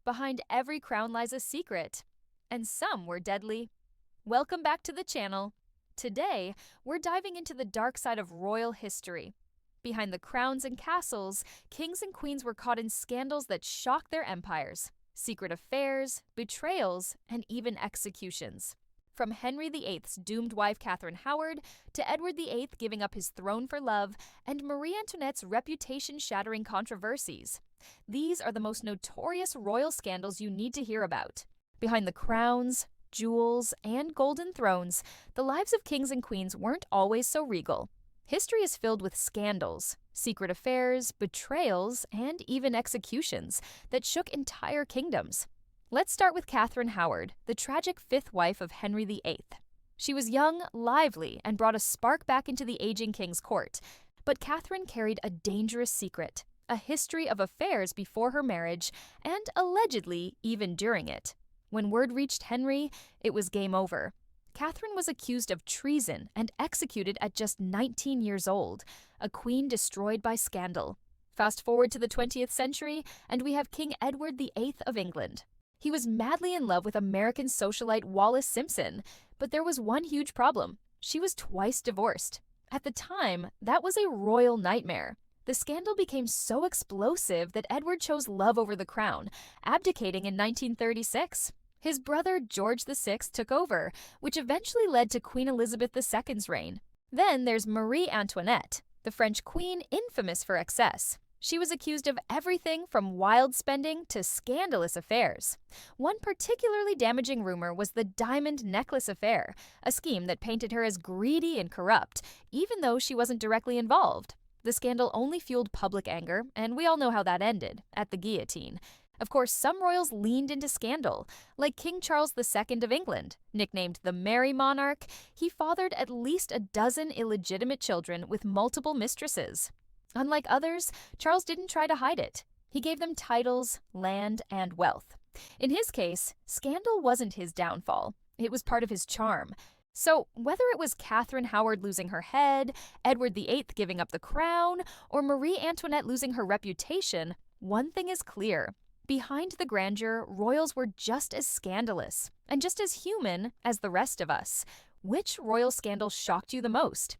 Behind every crown lies a secret, and some were deadly. Welcome back to the channel. Today, we're diving into the dark side of royal history. Behind the crowns and castles, kings and queens were caught in scandals that shocked their empires, secret affairs, betrayals, and even executions. From Henry VIII's doomed wife Catherine Howard to Edward VIII giving up his throne for love and Marie Antoinette's reputation-shattering controversies. These are the most notorious royal scandals you need to hear about. Behind the crowns, jewels, and golden thrones, the lives of kings and queens weren't always so regal. History is filled with scandals, secret affairs, betrayals, and even executions that shook entire kingdoms. Let's start with Catherine Howard, the tragic fifth wife of Henry VIII. She was young, lively, and brought a spark back into the aging king's court. But Catherine carried a dangerous secret, a history of affairs before her marriage, and allegedly even during it. When word reached Henry, it was game over. Catherine was accused of treason and executed at just 19 years old, a queen destroyed by scandal. Fast forward to the 20th century, and we have King Edward VIII of England. He was madly in love with American socialite Wallis Simpson, but there was one huge problem. She was twice divorced. At the time, that was a royal nightmare. The scandal became so explosive that Edward chose love over the crown, abdicating in 1936. His brother George VI took over, which eventually led to Queen Elizabeth II's reign. Then there's Marie Antoinette, the French queen infamous for excess. She was accused of everything from wild spending to scandalous affairs. One particularly damaging rumor was the diamond necklace affair, a scheme that painted her as greedy and corrupt, even though she wasn't directly involved. The scandal only fueled public anger, and we all know how that ended, at the guillotine. Of course, some royals leaned into scandal, like King Charles II of England. Nicknamed the Merry Monarch, he fathered at least a dozen illegitimate children with multiple mistresses. Unlike others, Charles didn't try to hide it. He gave them titles, land, and wealth. In his case, scandal wasn't his downfall. It was part of his charm. So, whether it was Catherine Howard losing her head, Edward VIII giving up the crown, or Marie Antoinette losing her reputation, one thing is clear. Behind the grandeur, royals were just as scandalous and just as human as the rest of us. Which royal scandal shocked you the most?